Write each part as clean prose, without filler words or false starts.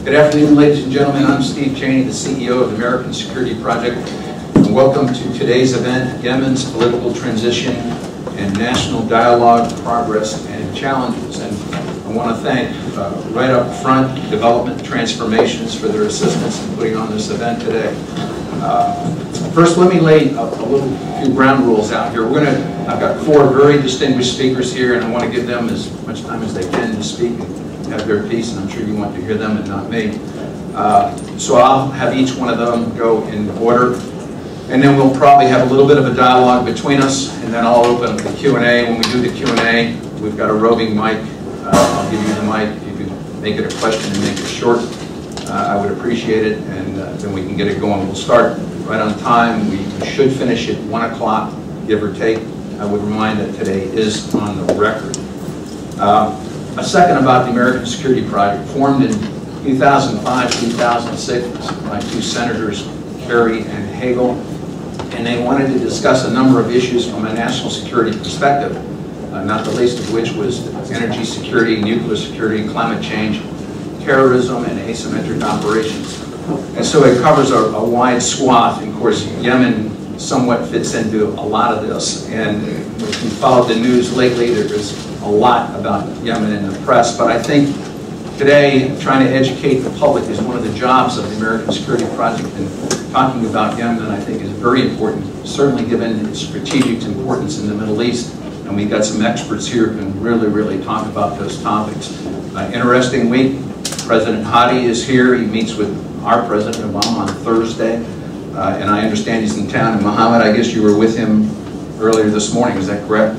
Good afternoon, ladies and gentlemen. I'm Steve Cheney, the CEO of the American Security Project, and welcome to today's event, Yemen's Political Transition and National Dialogue, Progress and Challenges. And I want to thank, right up front, Development Transformations for their assistance in putting on this event today. First, let me lay a few ground rules out here. I've got four very distinguished speakers here, and I want to give them as much time as they can to speak and have their piece, and I'm sure you want to hear them and not me. So I'll have each one of them go in order, and then we'll probably have a little bit of a dialogue between us, and then I'll open up the Q&A. When we do the Q&A, we've got a roving mic. I'll give you the mic. If you can make it a question and make it short, I would appreciate it, and then we can get it going. We'll start right on time. We should finish at 1 o'clock, give or take. I would remind that today is on the record. A second about the American Security Project, formed in 2005-2006 by two senators, Kerry and Hagel, and they wanted to discuss a number of issues from a national security perspective, not the least of which was energy security, nuclear security, climate change, terrorism, and asymmetric operations. And so it covers a wide swath. And of course, Yemen somewhat fits into a lot of this. And if you followed the news lately, there is a lot about Yemen in the press. But I think today, trying to educate the public is one of the jobs of the American Security Project. And talking about Yemen, I think, is very important, certainly given its strategic importance in the Middle East. And we've got some experts here who can really talk about those topics. Interesting week. President Hadi is here. He meets with our President Obama on Thursday. And I understand he's in town. And Mohammed, I guess you were with him earlier this morning. Is that correct?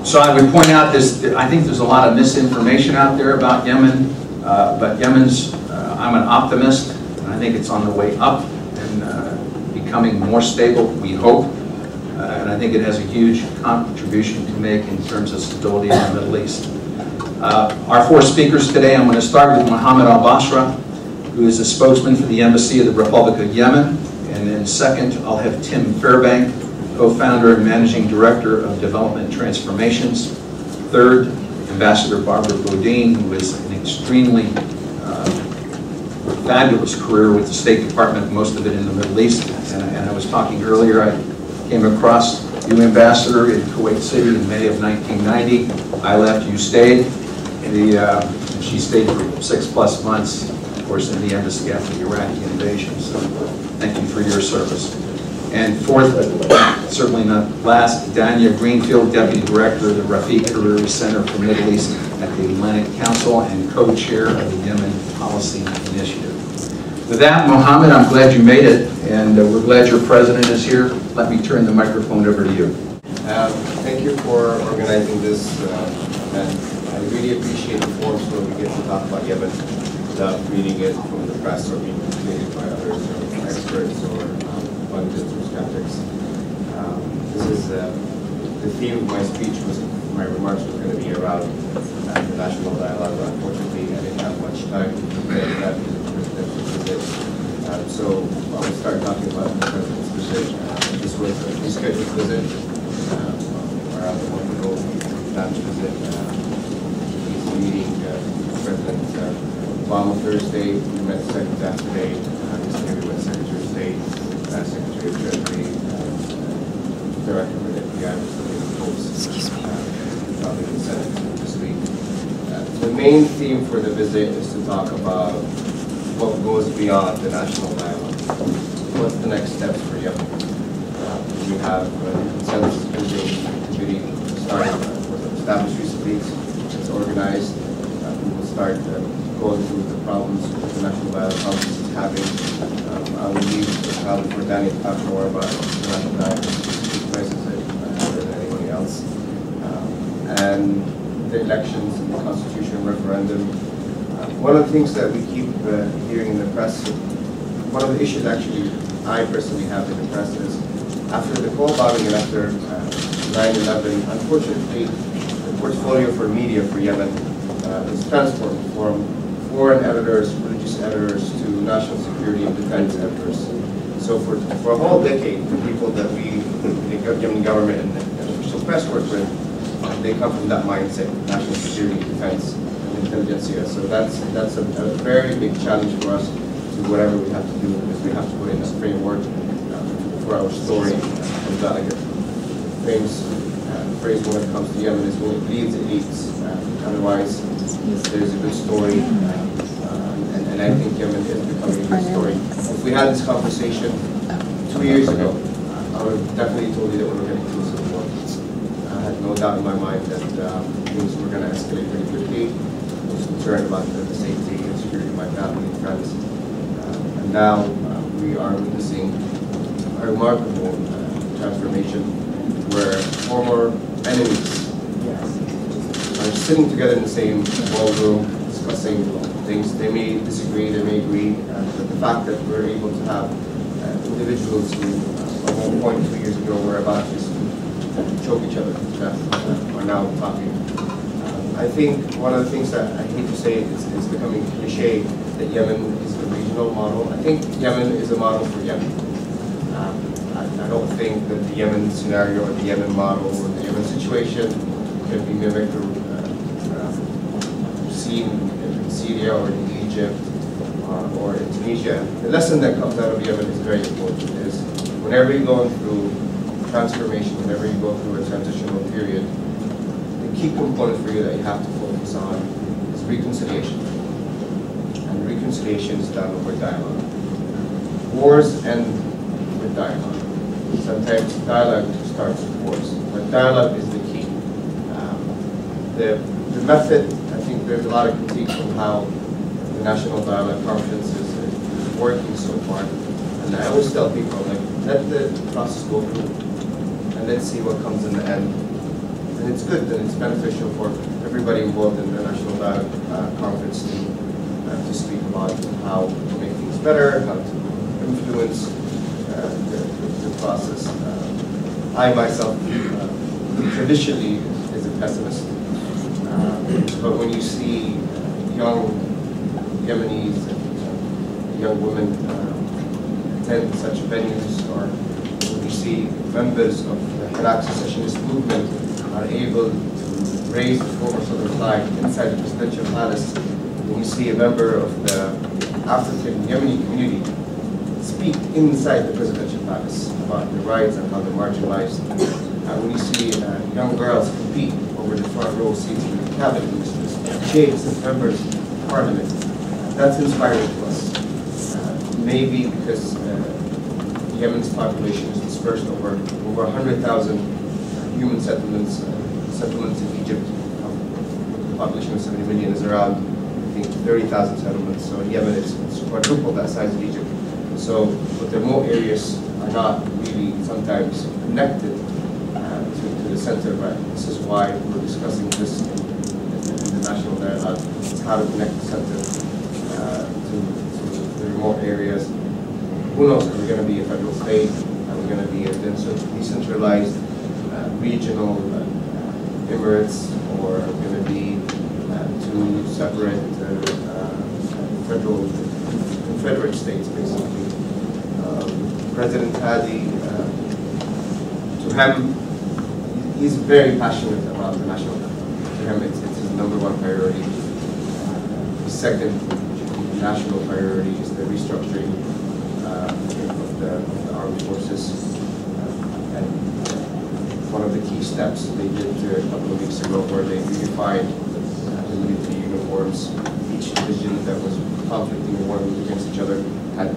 So I would point out this, I think there's a lot of misinformation out there about Yemen. But Yemen's, I'm an optimist. And I think it's on the way up and becoming more stable, we hope. And I think it has a huge contribution to make in terms of stability in the Middle East. Our four speakers today, I'm going to start with Mohammed Albasha, who is a spokesman for the Embassy of the Republic of Yemen. And then second, I'll have Tim Fairbank, co-founder and managing director of Development Transformations. Third, Ambassador Barbara Bodine, who has an extremely fabulous career with the State Department, most of it in the Middle East. And I was talking earlier, I came across you, Ambassador, in Kuwait City in May of 1990. I left, you stayed. She stayed for 6+ months, of course, in the embassy after the Iraqi invasion. So thank you for your service. And fourth, but certainly not last, Danya, Greenfield, Deputy Director of the Rafik Hariri Center for Middle East at the Atlantic Council and co-chair of the Yemen Policy Initiative. With that, Mohammed, I'm glad you made it, and we're glad your president is here. Let me turn the microphone over to you. Thank you for organizing this, and I really appreciate the forums where we get to talk about Yemen without reading it from the press or being communicated by others or experts or pundits or skeptics. This is the theme of my speech, my remarks was going to be around the national dialogue, but unfortunately I didn't have much time to prepare that because of the presidential visit. So I will start talking about the president's visit. This was a rescheduled visit around a month ago. Planned visit. He's meeting President Obama Thursday. We met the second yesterday. Yesterday we met Secretary of State, Secretary of Treasury, Director of the FBI, Excuse me. Probably the Senate this week. The main theme for the visit is to talk about what goes beyond the national dialogue. What's the next steps for Yemen? We have a consensus building committee started, was established recently. It's organized. We will start going through the problems that the national dialogue process is having. I will leave probably for Danya to talk more about the national dialogue crisis rather than anybody else. And the elections and the constitutional referendum. One of the things that we keep hearing in the press, one of the issues actually I personally have in the press is after the Cole bombing and after 9/11, unfortunately, the portfolio for media for Yemen is transformed from foreign editors, religious editors, to national security and defense editors. So for a whole decade, the people that we, the Yemen government and the official press work with, they come from that mindset, national security, defense. intelligentsia. So that's a very big challenge for us to whatever we have to do, because we have to put in a framework for our story. And like a famous phrase when it comes to Yemen is, when it bleeds, it leads. Otherwise, there's a good story, and I think Yemen is becoming a good story. If we had this conversation 2 years ago, I would have definitely told you that we were getting close to the war. I had no doubt in my mind that things were going to escalate pretty quickly. I was concerned about the safety and security of my family and friends. And now we are witnessing a remarkable transformation where former enemies are sitting together in the same ballroom discussing things. They may disagree, they may agree, but the fact that we're able to have individuals who at one point 2 years ago were about to choke each other to death are now talking. I think one of the things that I hate to say is becoming cliche, that Yemen is a regional model. I think Yemen is a model for Yemen. I don't think that the Yemen scenario or the Yemen model or the Yemen situation can be mimicked or seen in Syria or in Egypt or in Tunisia. The lesson that comes out of Yemen is very important, is whenever you're going through transformation, whenever you go through a transitional period, the key component for you that you have to focus on is reconciliation. And reconciliation is done over dialogue. Wars end with dialogue. Sometimes dialogue starts with wars, but dialogue is the key. The method, I think there's a lot of critique on how the National Dialogue Conference is working so far. And I always tell people, like, let the process go through and let's see what comes in the end. And it's good and it's beneficial for everybody involved in the National Dialogue Conference to speak about how to make things better, how to influence the process. I myself traditionally is a pessimist, but when you see young Yemenis and young women attend such venues, or when you see members of the Iraq secessionist movement are able to raise the former Southern flag inside the presidential palace, when you see a member of the African Yemeni community speak inside the presidential palace about their rights and how they're marginalized. When you see young girls compete over the front row seats in the cabinet ministers, sheikhs and members of parliament, that's inspiring to us. Maybe because Yemen's population is dispersed over 100,000 human settlements. Settlements in Egypt, the population of 70 million, is around, I think, 30,000 settlements. So in Yemen, it's quadruple that size of Egypt. So, but the remote areas are not really sometimes connected to the center. Right? This is why we're discussing this in the National Dialogue. It's how to connect the center to the remote areas. Who knows? Are we going to be a federal state? Are we going to be a decentralized regional emirates, or are we going to be two separate federal confederate states, basically? President Hadi, to him, he's very passionate about the national dialogue. To him, it's his #1 priority. His second national priority is the restructuring of the armed forces. And one of the key steps they did a couple of weeks ago, where they redefined the military uniforms. Each division that was conflicting or warring against each other had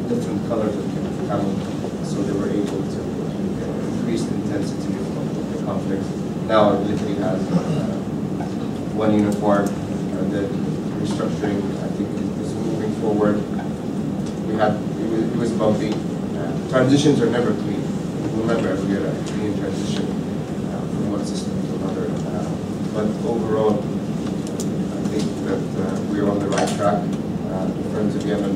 different colors of camel, so they were able to increase the intensity of the conflict. Now our military has one uniform, and the restructuring, I think, is moving forward. It was bumpy. Transitions are never clean. We'll never ever get a clean transition from one system to another. But overall, I think that we're on the right track. The Friends of Yemen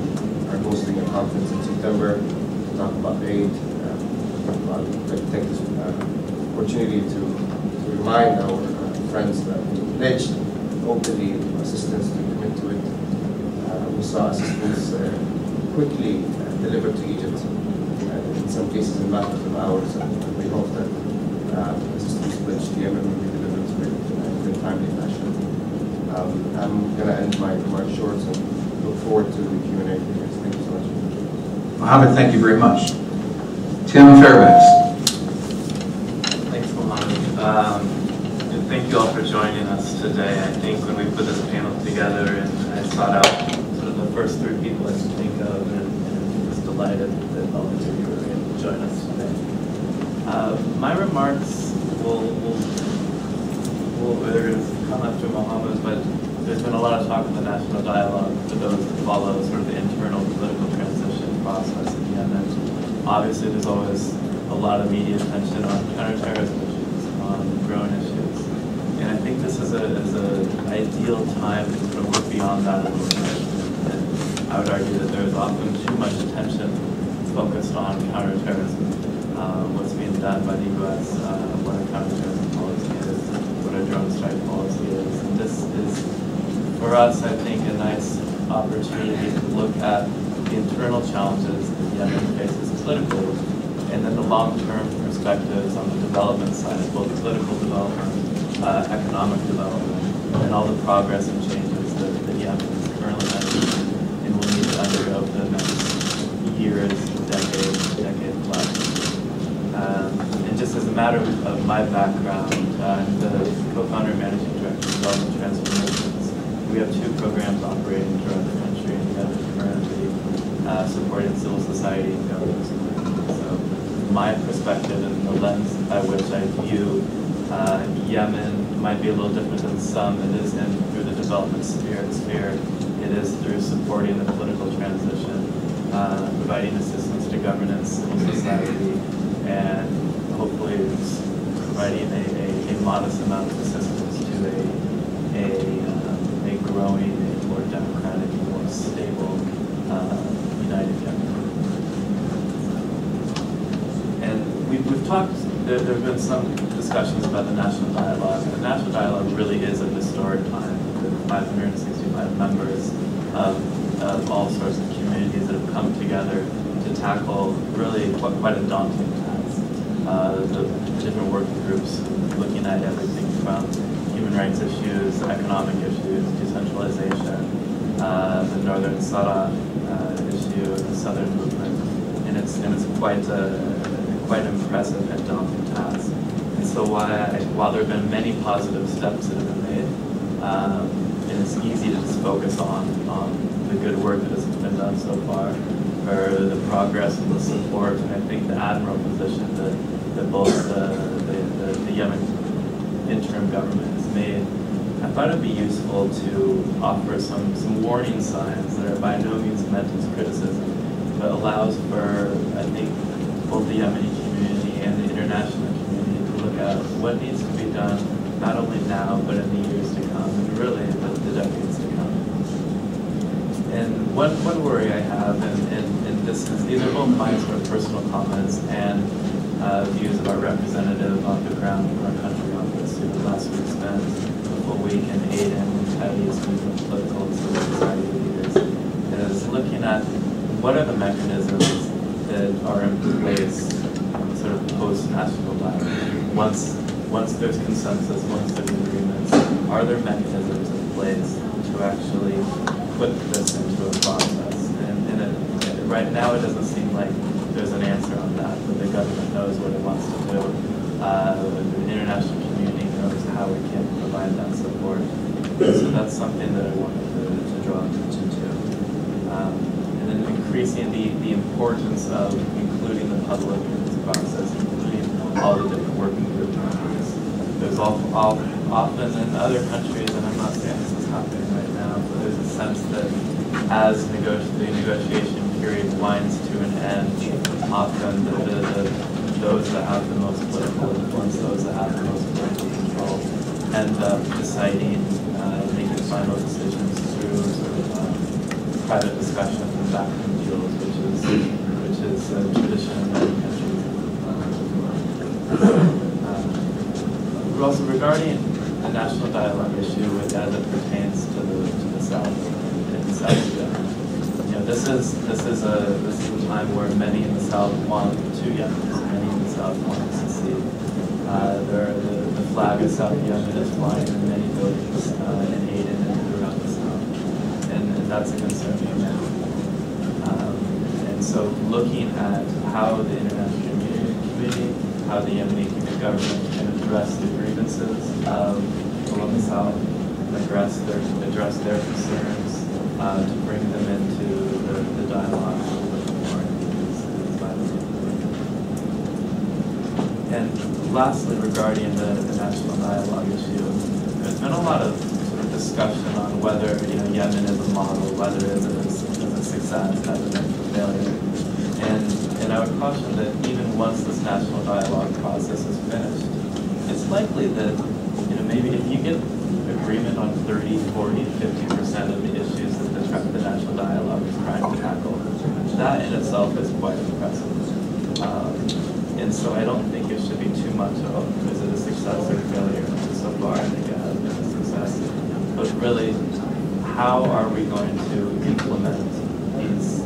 are hosting a conference in September to talk about aid. I'd like to take this opportunity to remind our friends that we pledged openly assistance to commit to it. We saw assistance quickly delivered to Egypt, in some cases in matters of hours, and we hope that assistance pledged to Yemen will be delivered to it in a timely fashion. I'm going to end my remarks short and look forward to the Q&A period. Thank you so much. Mohammed, thank you very much. Tim Fairbanks. Thanks, Mohammed. And thank you all for joining us today. I think when we put this panel together and I sought out sort of the first three people I could think of, and was delighted that all of you were able to join us today. My remarks they're going to come after Mohammed, but there's been a lot of talk in the national dialogue for those that follow sort of the internal political transition process in Yemen. Obviously, there's always a lot of media attention on counterterrorism issues, on drone issues, and I think this is an ideal time to sort of look beyond that a little bit. And I would argue that there is often too much attention focused on counterterrorism, what's being done by the U.S., what a counterterrorism policy is, what a drone strike policy is, and this is, for us, I think, a nice opportunity to look at the internal challenges that Yemen faces politically, and then the long-term perspectives on the development side, both political development, economic development, and all the progress and changes that Yemen is currently undergoing and will need to undergo for the next years, decade plus. And just as a matter of my background, I'm the co-founder and managing director of Development Transformations. We have two programs operating throughout the country, and Yemen currently supporting civil society and government support. So my perspective and the lens by which I view Yemen might be a little different than some. It is through the development sphere. It is through supporting the political transition, providing assistance to governance, civil society, and hopefully providing a modest amount of assistance to a growing, a more democratic, more stable, united Yemen. And we've talked, there have been some discussions about the national dialogue, and the national dialogue really is a historic time with 565 members of all sorts of communities that have come together to tackle really quite a daunting task. The different working groups looking at everything from human rights issues, economic issues, decentralization, the Northern Sahara issue, the Southern movement, and it's quite impressive and daunting task. And so while there have been many positive steps that have been made, and it's easy to just focus on the good work that has been done so far, or the progress and the support, and I think the admirable position that both the Yemen interim government has made, I thought it would be useful to offer some warning signs that are by no means meant as criticism, but allows for, I think, both the Yemeni community and the international community to look at what needs to be done, not only now, but in the years to come, and really the decades to come. And one worry I have, and these are both my sort of personal comments and views of our representative on the ground from our country office, who last week spent a full week in Aden and Cadiz meeting with political and civil society leaders, is looking at what are the mechanisms that are in place sort of post-national dialogue. Once there's consensus, once there's agreements, are there mechanisms in place to actually put this into a process? And right now it doesn't seem like there's an answer on that, but the government knows what it wants to do. The international community knows how it can provide that support. So that's something that I wanted to draw attention to. And then increasing the importance of including the public in this process, including all the different working group members. There's often in other countries, and I'm not saying this is happening right now, but there's a sense that as the negotiation period winds to an end, often those that have the most political influence, those that have the most political control, end up deciding, making final decisions through sort of private discussions and backroom deals, which is a tradition in many countries. But also regarding the national dialogue issue as it pertains to the South and South Sudan. This is a time where many in the South want to Yemen, many in the South want to secede. The flag of South Yemen is flying in many buildings in Aden and throughout the South. And that's a concern for now. And so looking at how the international community, how the Yemeni government can address the grievances of people in the South, address their concerns, to bring them into the dialogue is vital. And lastly, regarding the national dialogue issue, there's been a lot of sort of discussion on whether Yemen is a model, whether it is a success, has it been a failure. And I would caution that even once this national dialogue process is finished, it's likely that maybe if you get agreement on 30, 40, 50% of the issues that the national dialogue is trying to tackle, that in itself is quite impressive. And so I don't think it should be too much of, is it a success or a failure? So far, I think it has been a success. But really, how are we going to implement these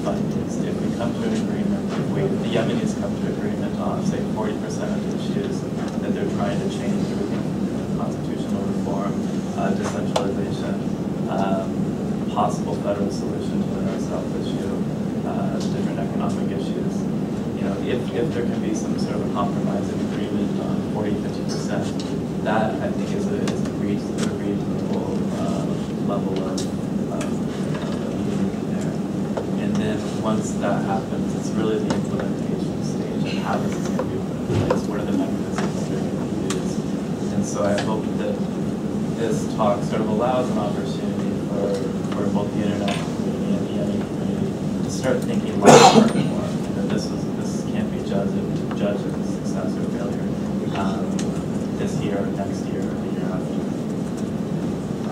findings? If we come to an agreement, if the Yemenis come to agreement on, say, 40% of the issues that they're trying to change, everything from constitutional reform, decentralization, possible federal solution to the North-South issue, different economic issues. If there can be some sort of a compromising agreement on 40-50%, that I think is a reasonable level of unity there. And then once that happens, it's really the implementation stage and how this is going to be put in place. What are the mechanisms that are going to be used? And so I hope that this talk sort of allows an opportunity for both the international community and the Yemeni community to start thinking long-term more. This can't be judged as a success or failure this year, or next year, or the year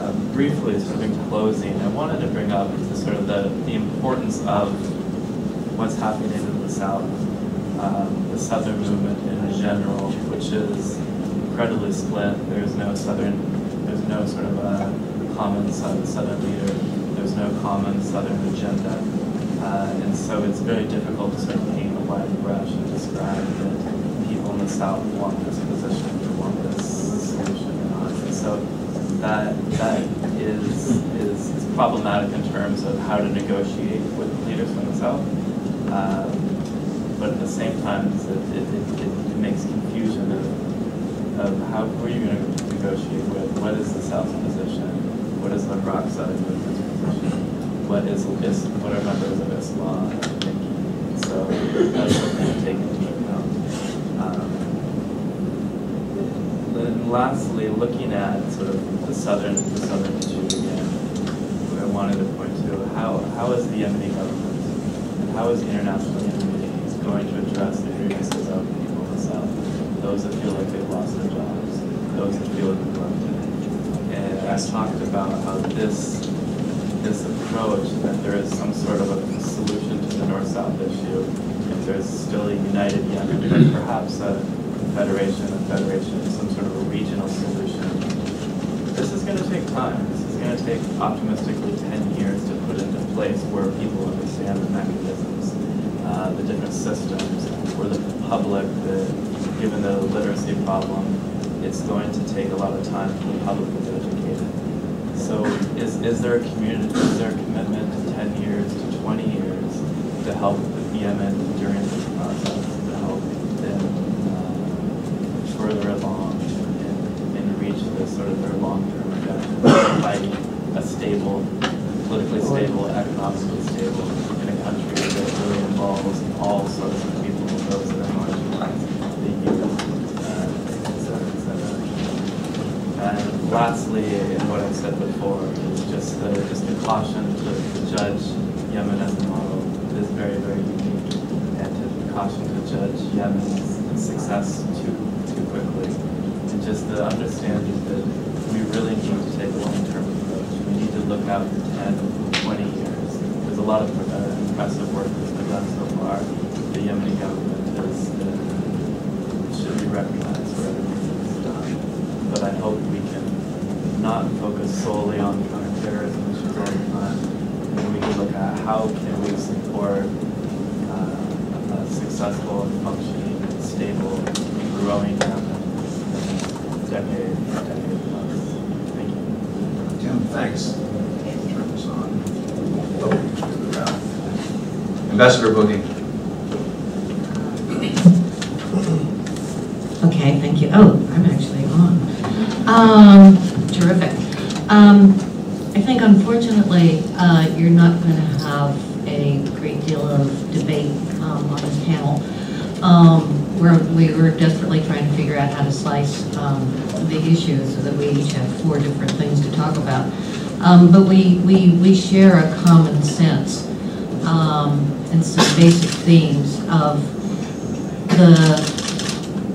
after. Briefly, sort of in closing, I wanted to bring up sort of the importance of what's happening in the South, the Southern movement in general, which is incredibly split. There's no sort of a common Southern leader. There's no common Southern agenda. And so it's very difficult to sort of paint a wide brush and describe that people in the South want this position, or want this solution or not. And so that is problematic in terms of how to negotiate with leaders from the South. But at the same time, it makes confusion of who are you going to negotiate with? What is the South's position? What is the Iraq side movement's position? What are members of Islam thinking? So that's something to take into account. Then lastly, looking at sort of the southern issue again, what I wanted to point to, how is the Yemeni government and how is the international community going to address the grievances of people in the South, those that feel like they've lost their jobs, those that feel neglected. And I talked about how this approach, that there is some sort of a solution to the North-South issue, if there's still a united Yemen, but perhaps a federation, some sort of a regional solution. This is going to take time. This is going to take optimistically 10 years to put into place where people understand the mechanisms, the different systems, where the public, given the literacy problem, it's going to take a lot of time for the public to be educated. So is there a commitment to 10 years, to 20 years to help Yemen during this process, to help them further along and reach this sort of their long-term objective, fighting a stable, politically stable, economically stable in a country that really involves all sorts of people, those that are marginalized, the youth, et cetera. And lastly, what I said before is just the caution to judge Yemen as a model is very, very unique, and to caution to judge Yemen's success too quickly, and just the understanding that we really need to take a long-term approach. We need to look out for 10, 20 years. There's a lot of impressive work that's been done so far. The Yemeni government should be recognized for everything that's done. But I hope we can not focus solely on counterterrorism issues all the time. And we can look at how can we support a successful, functioning, stable, growing Yemen. decade plus. Thank you. Tim, thanks. Turn this on. Ambassador Bodine. Okay, thank you. Oh, I'm actually on. Terrific. I think, unfortunately, you're not going to have a great deal of debate on this panel. We were desperately trying to figure out how to slice the issues so that we each have 4 different things to talk about. But we share a common sense and some basic themes of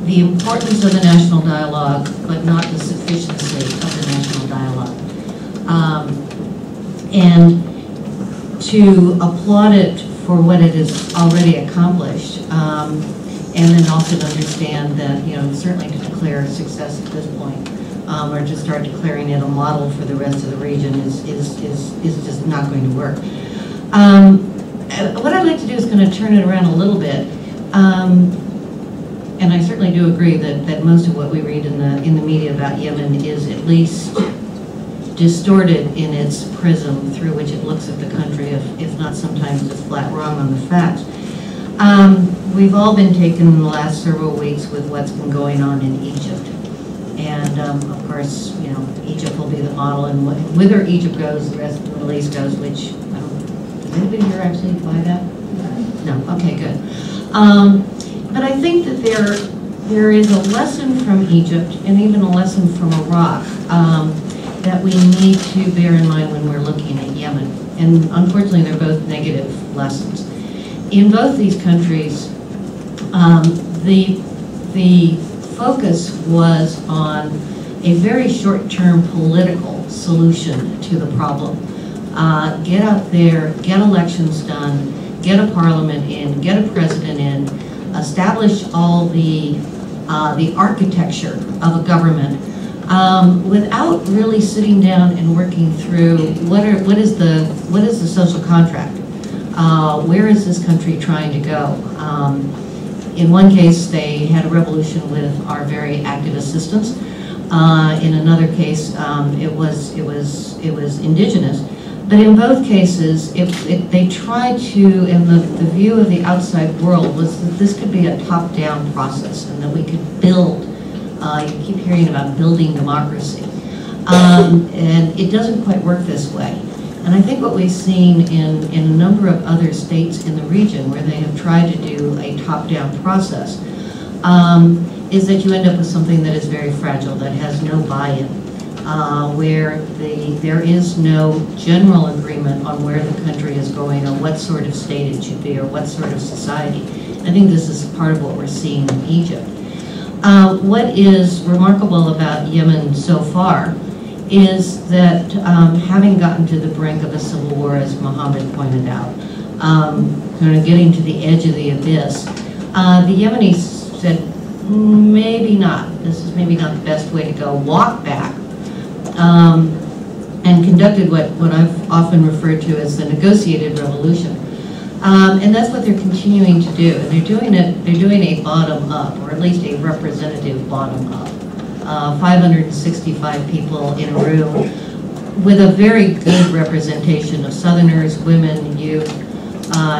the importance of the national dialogue, but not the sufficiency of the national dialogue. And to applaud it for what it has already accomplished, and then also to understand that, certainly to declare success at this point, or to start declaring it a model for the rest of the region is just not going to work. What I'd like to do is kind of turn it around a little bit. And I certainly do agree that most of what we read in the media about Yemen is at least distorted in its prism through which it looks at the country, if not sometimes just flat wrong on the facts. We've all been taken in the last several weeks with what's been going on in Egypt. And of course, Egypt will be the model, and whither Egypt goes, the rest of the Middle East goes, which, does anybody here actually buy that? No, okay, good. But I think that there is a lesson from Egypt, and even a lesson from Iraq, that we need to bear in mind when we're looking at Yemen. And unfortunately, they're both negative lessons. In both these countries, the focus was on a very short-term political solution to the problem. Get out there, get elections done, get a parliament in, get a president in, establish all the architecture of a government, without really sitting down and working through what is the social contract. Where is this country trying to go? In one case, they had a revolution with our very active assistance. In another case, it was indigenous. But in both cases, they tried to, and the view of the outside world was that this could be a top-down process and that we could build. You keep hearing about building democracy. And it doesn't quite work this way. And I think what we've seen in a number of other states in the region where they have tried to do a top-down process is that you end up with something that is very fragile, that has no buy-in, where there is no general agreement on where the country is going or what sort of state it should be or what sort of society. I think this is part of what we're seeing in Egypt. What is remarkable about Yemen so far is that having gotten to the brink of a civil war, as Mohammed pointed out, kind of getting to the edge of the abyss, the Yemenis said, maybe not. This is maybe not the best way to go. Walk back, and conducted what I've often referred to as the negotiated revolution. And that's what they're continuing to do. And they're doing a bottom-up, or at least a representative bottom-up. 565 people in a room with a very good representation of Southerners, women, youth.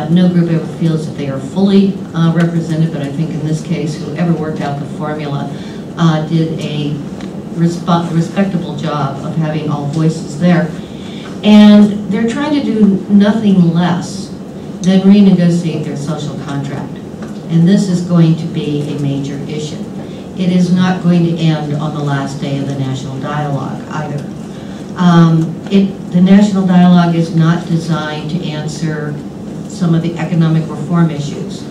No group ever feels that they are fully represented, but I think in this case, whoever worked out the formula did a respectable job of having all voices there. And they're trying to do nothing less than renegotiate their social contract. And this is going to be a major issue. It is not going to end on the last day of the national dialogue either. The national dialogue is not designed to answer some of the economic reform issues.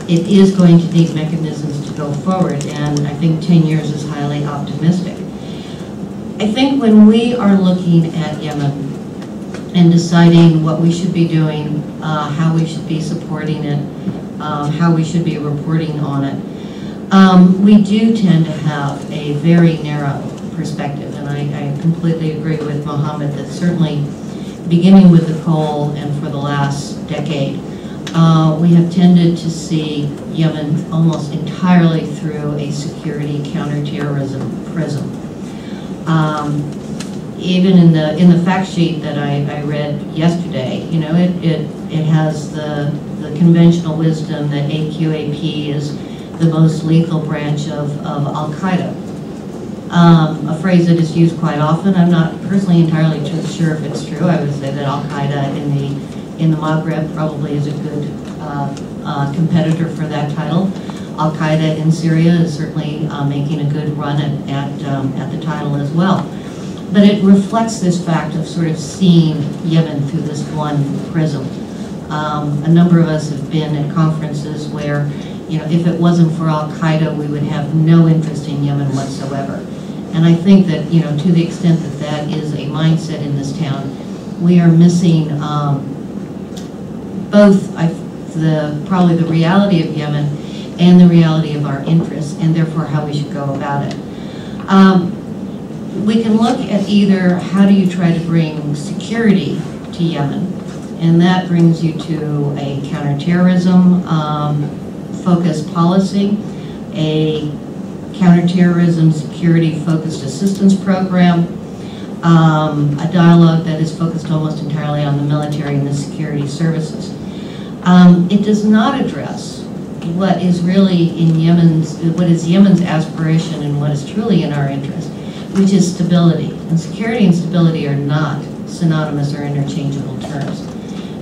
It is going to need mechanisms to go forward, and I think 10 years is highly optimistic. I think when we are looking at Yemen and deciding what we should be doing, how we should be supporting it, how we should be reporting on it, we do tend to have a very narrow perspective, and I completely agree with Mohammed that certainly beginning with the coal and for the last decade, we have tended to see Yemen almost entirely through a security counterterrorism prism. Even in the fact sheet that I read yesterday, you know, it has the conventional wisdom that AQAP is the most lethal branch of Al-Qaeda. A phrase that is used quite often. I'm not personally entirely sure if it's true. I would say that Al-Qaeda in the Maghreb probably is a good competitor for that title. Al-Qaeda in Syria is certainly making a good run at the title as well. But it reflects this fact of sort of seeing Yemen through this one prism. A number of us have been at conferences where, you know, if it wasn't for Al-Qaeda, we would have no interest in Yemen whatsoever. And I think that, you know, to the extent that that is a mindset in this town, we are missing both probably the reality of Yemen and the reality of our interests, and therefore how we should go about it. We can look at either how do you try to bring security to Yemen, and that brings you to a counterterrorism focused policy, a counterterrorism security focused assistance program, a dialogue that is focused almost entirely on the military and the security services. It does not address what is really in Yemen's aspiration and what is truly in our interest, which is stability. And security and stability are not synonymous or interchangeable terms.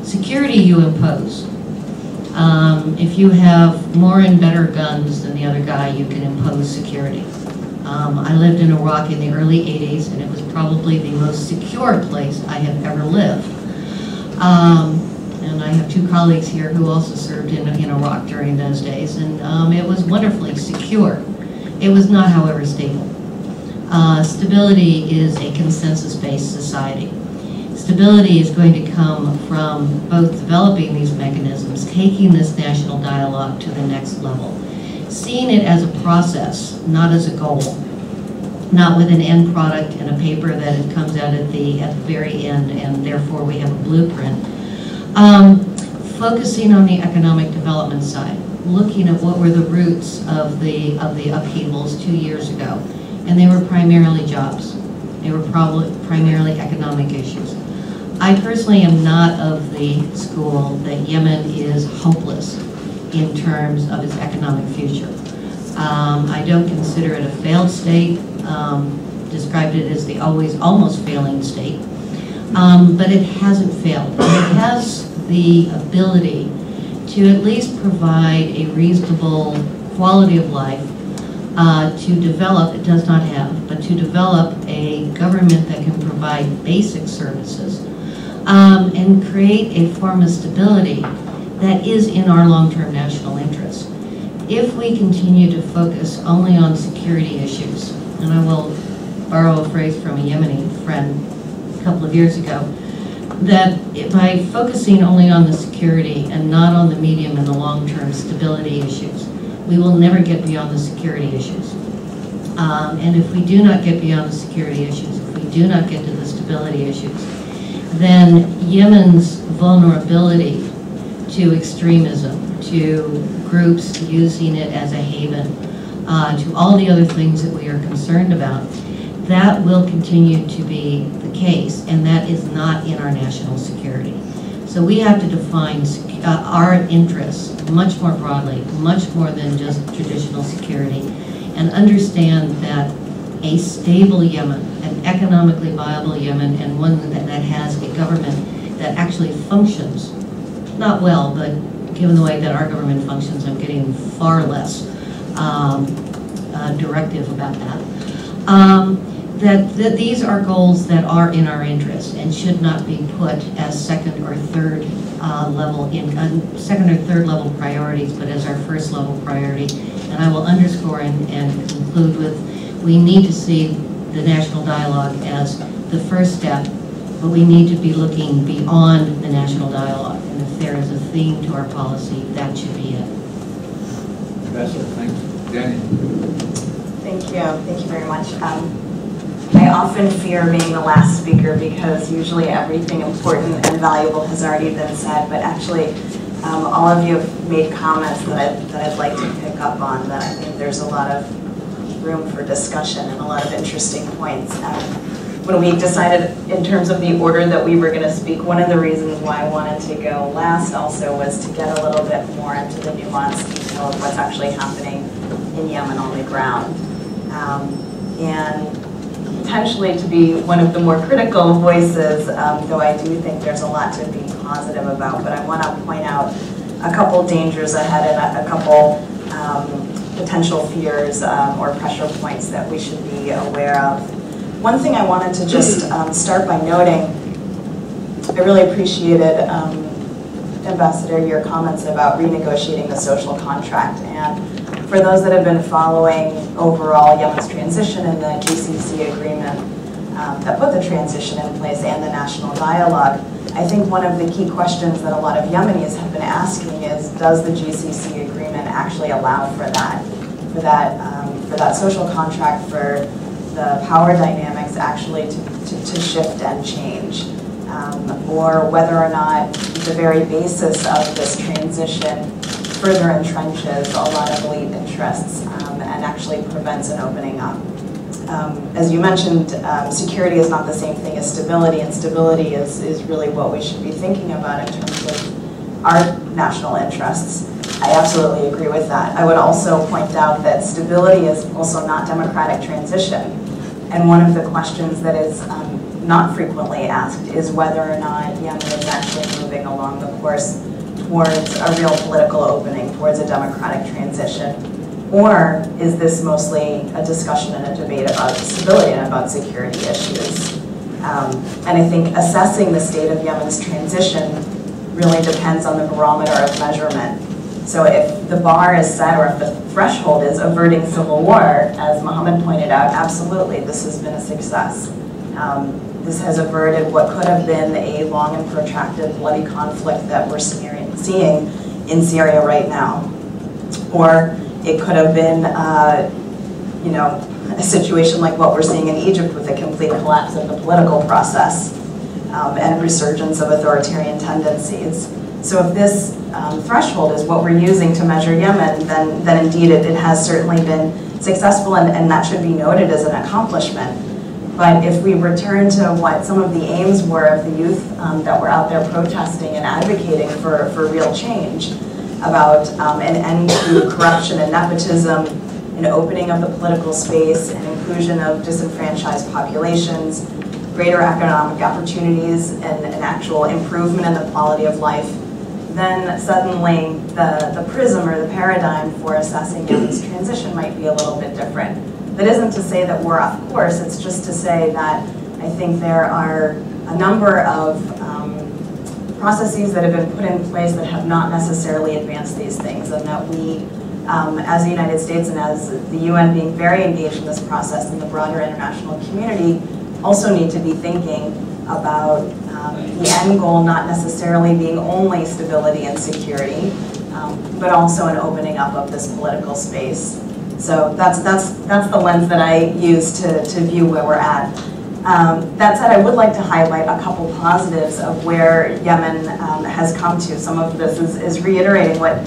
Security you impose. If you have more and better guns than the other guy, you can impose security. I lived in Iraq in the early 80s, and it was probably the most secure place I have ever lived. And I have two colleagues here who also served in Iraq during those days, and it was wonderfully secure. It was not, however, stable. Stability is a consensus-based society. Stability is going to come from both developing these mechanisms, taking this national dialogue to the next level, seeing it as a process, not as a goal, not with an end product and a paper that it comes out at the very end, and therefore we have a blueprint. Focusing on the economic development side, looking at what were the roots of the upheavals 2 years ago, and they were primarily jobs. They were probably primarily economic issues. I personally am not of the school that Yemen is hopeless in terms of its economic future. I don't consider it a failed state, described it as the almost failing state, but it hasn't failed. It has the ability to at least provide a reasonable quality of life, to develop, it does not have, but to develop a government that can provide basic services, and create a form of stability that is in our long-term national interest. If we continue to focus only on security issues, and I will borrow a phrase from a Yemeni friend a couple of years ago, that by focusing only on the security and not on the medium and the long-term stability issues, we will never get beyond the security issues. And if we do not get beyond the security issues, if we do not get to the stability issues, then Yemen's vulnerability to extremism, to groups using it as a haven, to all the other things that we are concerned about, that will continue to be the case, and that is not in our national security. So we have to define our interests much more broadly, much more than just traditional security, and understand that a stable Yemen, an economically viable Yemen, and one that has a government that actually functions, not well, but given the way that our government functions, I'm getting far less directive about that. That these are goals that are in our interest and should not be put as second or third level priorities, but as our first level priority. And I will underscore and conclude with, we need to see the national dialogue as the first step, but we need to be looking beyond the national dialogue. And if there is a theme to our policy, that should be it. Ambassador, thanks. Danya. Thank you very much. I often fear being the last speaker because usually everything important and valuable has already been said, but actually All of you have made comments that I'd like to pick up on, that I think there's a lot of room for discussion and a lot of interesting points. When we decided in terms of the order that we were going to speak, one of the reasons why I wanted to go last also was to get a little bit more into the nuanced detail of what's actually happening in Yemen on the ground. And potentially to be one of the more critical voices, though I do think there's a lot to be positive about, but I want to point out a couple dangers ahead and a couple potential fears or pressure points that we should be aware of. One thing I wanted to just start by noting, I really appreciated, Ambassador, your comments about renegotiating the social contract. And for those that have been following overall Yemen's transition and the GCC agreement that put the transition in place and the national dialogue, I think one of the key questions that a lot of Yemenis have been asking is, does the GCC agreement actually allow for that social contract, for the power dynamics actually to shift and change, or whether or not the very basis of this transition further entrenches a lot of elite interests and actually prevents an opening up. As you mentioned, security is not the same thing as stability, and stability is really what we should be thinking about in terms of our national interests. I absolutely agree with that. I would also point out that stability is also not democratic transition. And one of the questions that is not frequently asked is whether or not Yemen is actually moving along the course towards a real political opening, towards a democratic transition. Or is this mostly a discussion and a debate about stability and about security issues? And I think assessing the state of Yemen's transition really depends on the barometer of measurement. So if the bar is set, or if the threshold is averting civil war, as Mohammed pointed out, absolutely, this has been a success. This has averted what could have been a long and protracted bloody conflict that we're seeing in Syria right now. Or it could have been, a situation like what we're seeing in Egypt, with the complete collapse of the political process and resurgence of authoritarian tendencies. So if this threshold is what we're using to measure Yemen, then indeed it has certainly been successful, and that should be noted as an accomplishment. But if we return to what some of the aims were of the youth that were out there protesting and advocating for real change, about an end to corruption and nepotism, an opening of the political space, an inclusion of disenfranchised populations, greater economic opportunities, and an actual improvement in the quality of life, then suddenly the prism or the paradigm for assessing Yemen's transition might be a little bit different. That isn't to say that we're off course, it's just to say that I think there are a number of processes that have been put in place that have not necessarily advanced these things, and that we, as the United States and as the UN being very engaged in this process, and the broader international community, also need to be thinking about the end goal not necessarily being only stability and security, but also an opening up of this political space. So that's the lens that I use to view where we're at. That said, I would like to highlight a couple positives of where Yemen has come to. Some of this is reiterating what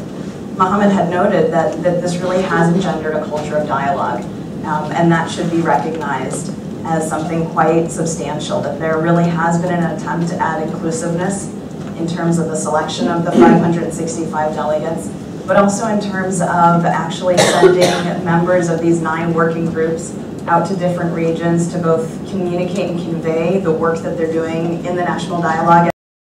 Mohammed had noted, that this really has engendered a culture of dialogue, and that should be recognized as something quite substantial, that there really has been an attempt to add inclusiveness in terms of the selection of the 565 delegates, but also in terms of actually sending members of these 9 working groups out to different regions to both communicate and convey the work that they're doing in the national dialogue